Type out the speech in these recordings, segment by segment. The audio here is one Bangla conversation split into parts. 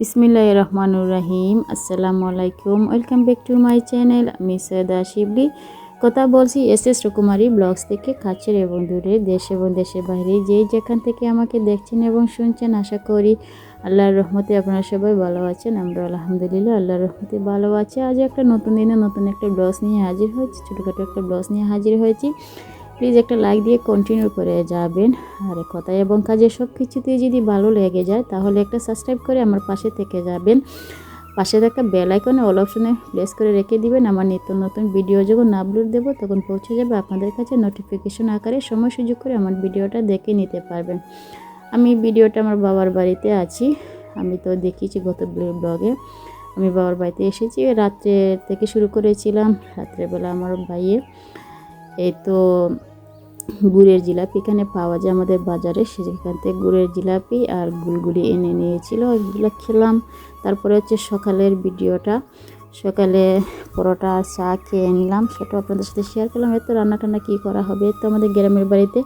বিসমিল্লাহির রহমানির রহিম। আসসালামু আলাইকুম, welcome back to my channel. আমি সৈয়দা শিবলি কথা বলছি এসএস রকুমারি ব্লগস থেকে। কাছের এবং দূরে, দেশ এবং দেশের বাইরে যেই যেখান থেকে আমাকে দেখছেন এবং শুনছেন, আশা করি আল্লাহর রহমতে আপনারা সবাই ভালো আছেন। আমরা আলহামদুলিল্লাহ আল্লাহর রহমতে ভালো আছি। আজ একটা নতুন দিনে নতুন একটা ব্লগস নিয়ে হাজির হয়েছি, ছোটোখাটো একটা ব্লগস নিয়ে হাজির হয়েছি। প্লিজ একটা লাইক দিয়ে কন্টিনিউ করে যাবেন। আর কথা এবং কাজে সব কিছুতেই যদি ভালো লেগে যায় তাহলে একটা সাবস্ক্রাইব করে আমার পাশে থেকে যাবেন। পাশে থাকা বেল আইকনে অল অপশনে প্রেস করে রেখে দিবেন। আমার নিত্য নতুন ভিডিও যখন আপলোড দেবো তখন পৌঁছে যাবে আপনাদের কাছে নোটিফিকেশন আকারে। সময় সুযোগ করে আমার ভিডিওটা দেখে নিতে পারবেন। আমি ভিডিওটা আমার বাবার বাড়িতে আছি। আমি তো দেখিয়েছি গত ব্লগে। আমি বাবার বাড়িতে এসেছি, রাত্রে থেকে শুরু করেছিলাম। রাত্রেবেলা আমার ভাইয়ে এই তো গুড়ের জিলাপি এখানে পাওয়া যায় আমাদের বাজারে, সেখান থেকে গুড়ের জিলাপি আর গুলগুলি এনে নিয়েছিল, এগুলো খেলাম। তারপরে হচ্ছে সকালের ভিডিওটা, সকালে পরোটা আর চা খেয়ে নিলাম, সেটাও আপনাদের সাথে শেয়ার করলাম। এত রান্না টান্না কী করা হবে, তো আমাদের গ্রামের বাড়িতে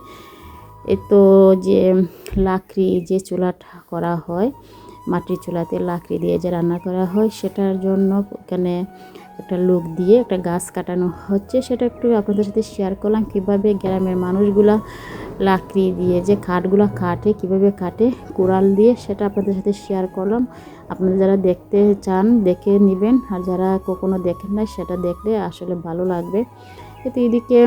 তো যে লাকড়ি যে চুলাটা করা হয়, মাটির চুলাতে লাকড়ি দিয়ে যে রান্না করা হয়, সেটার জন্য এখানে একটা লোক দিয়ে একটা গাছ কাটানো হচ্ছে। সেটা একটু আপনাদের সাথে শেয়ার করলাম, কীভাবে গ্রামের মানুষগুলা লাকড়ি দিয়ে যে কাঠগুলো কাটে, কীভাবে কাটে কুড়াল দিয়ে, সেটা আপনাদের সাথে শেয়ার করলাম। আপনারা যারা দেখতে চান দেখে নেবেন, আর যারা কখনো দেখেন না সেটা দেখলে আসলে ভালো লাগবে। তো এদিকে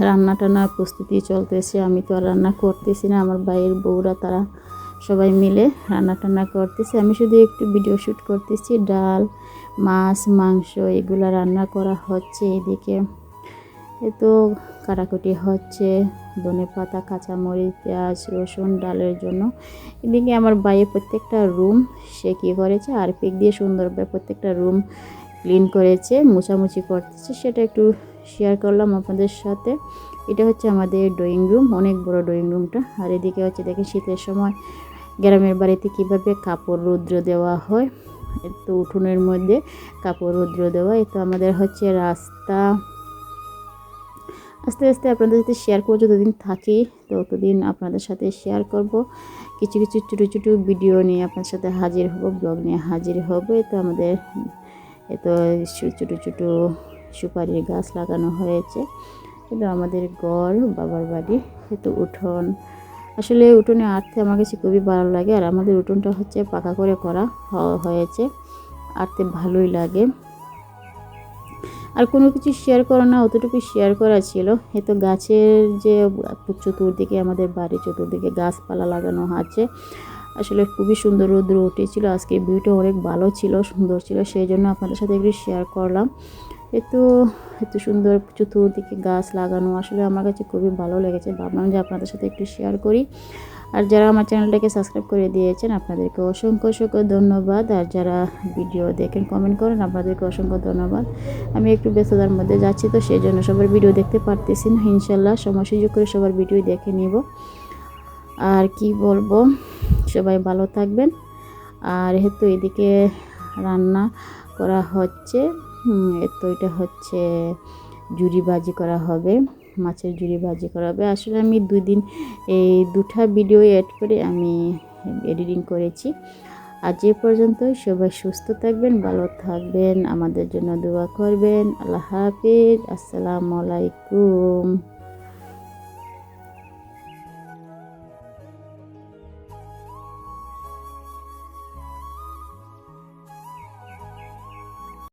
রান্না টান্নার প্রস্তুতি চলতেছে। আমি তো আর রান্না করতেছি না, আমার ভাইয়ের বউরা তারা সবাই মিলে রান্না টান্না করতেছে। আমি শুধু একটু ভিডিও শ্যুট করতেছি। ডাল, মাছ, মাংস এগুলো রান্না করা হচ্ছে। এদিকে তো কাটাকুটি হচ্ছে, ধনেপাতা, কাঁচামরিচ, পেঁয়াজ, রসুন ডালের জন্য। এদিকে আমার ভাইয়ের প্রত্যেকটা রুম সে কী করেছে, আরপিক দিয়ে সুন্দরভাবে প্রত্যেকটা রুম ক্লিন করেছে, মোছামুছি করতেছে, সেটা একটু শেয়ার করলাম আপনাদের সাথে। এটা হচ্ছে আমাদের ড্রয়িং রুম, অনেক বড় ড্রয়িং রুমটা। আর এদিকে হচ্ছে দেখেন শীতের সময় গ্রামের বাড়িতে কীভাবে কাপড় রৌদ্র দেওয়া হয়, তো উঠোনের মধ্যে কাপড় রৌদ্র দেওয়া। তো আমাদের হচ্ছে রাস্তা। আস্তে আস্তে আপনাদের সাথে শেয়ার করবো, যতদিন থাকি ততদিন আপনাদের সাথে শেয়ার করব। কিছু কিছু ছোটো ছোটো ভিডিও নিয়ে আপনার সাথে হাজির হব, ব্লগ নিয়ে হাজির হব। তো আমাদের তো ছোটো ছোটো সুপারির গাছ লাগানো হয়েছে। কিন্তু আমাদের ঘর, বাবার বাড়ি, তো উঠোন। আসলে উঠোনে আঁটতে আমার কাছে খুবই ভালো লাগে। আর আমাদের উঠোনটা হচ্ছে পাকা করে করা হয়েছে, আঁটতে ভালোই লাগে। আর কোনো কিছু শেয়ার করা না, অতটুকু শেয়ার করা ছিল। তো গাছের যে চতুর্দিকে, আমাদের বাড়ির চতুর্দিকে গাছপালা লাগানো আছে। আসলে খুবই সুন্দর রৌদ্র উঠেছিল আজকে, ভিউটা অনেক ভালো ছিল, সুন্দর ছিল, সেই জন্য আপনাদের সাথে একটু শেয়ার করলাম। এত সুন্দর চতুর্দিকে গাছ লাগানো আসলে আমার কাছে খুবই ভালো লেগেছে, ভাবলাম যে আপনাদের সাথে একটু শেয়ার করি। আর যারা আমার চ্যানেলটাকে সাবস্ক্রাইব করে দিয়েছেন আপনাদেরকে অসংখ্য অসংখ্য ধন্যবাদ। আর যারা ভিডিও দেখেন, কমেন্ট করেন, আপনাদেরকে অসংখ্য ধন্যবাদ। আমি একটু ব্যস্ততার মধ্যে যাচ্ছি, তো সেই জন্য সবার ভিডিও দেখতে পারতেছি না। ইনশাল্লাহ সময় সুযোগ করে সবার ভিডিও দেখে নিব। আর কি বলবো, সবাই ভালো থাকবেন। আর তো এদিকে রান্না করা হচ্ছে, তো এটা হচ্ছে জুড়ি ভাজি করা হবে, মাছের জুড়ি ভাজি করা হবে। আসলে আমি এই দুটা ভিডিও এড করে আমি এডিটিং করেছি। আজ যে পর্যন্তই, সবাই সুস্থ থাকবেন, ভালো থাকবেন, আমাদের জন্য দোয়া করবেন। আল্লাহ হাফিজ, আসসালামু আলাইকুম।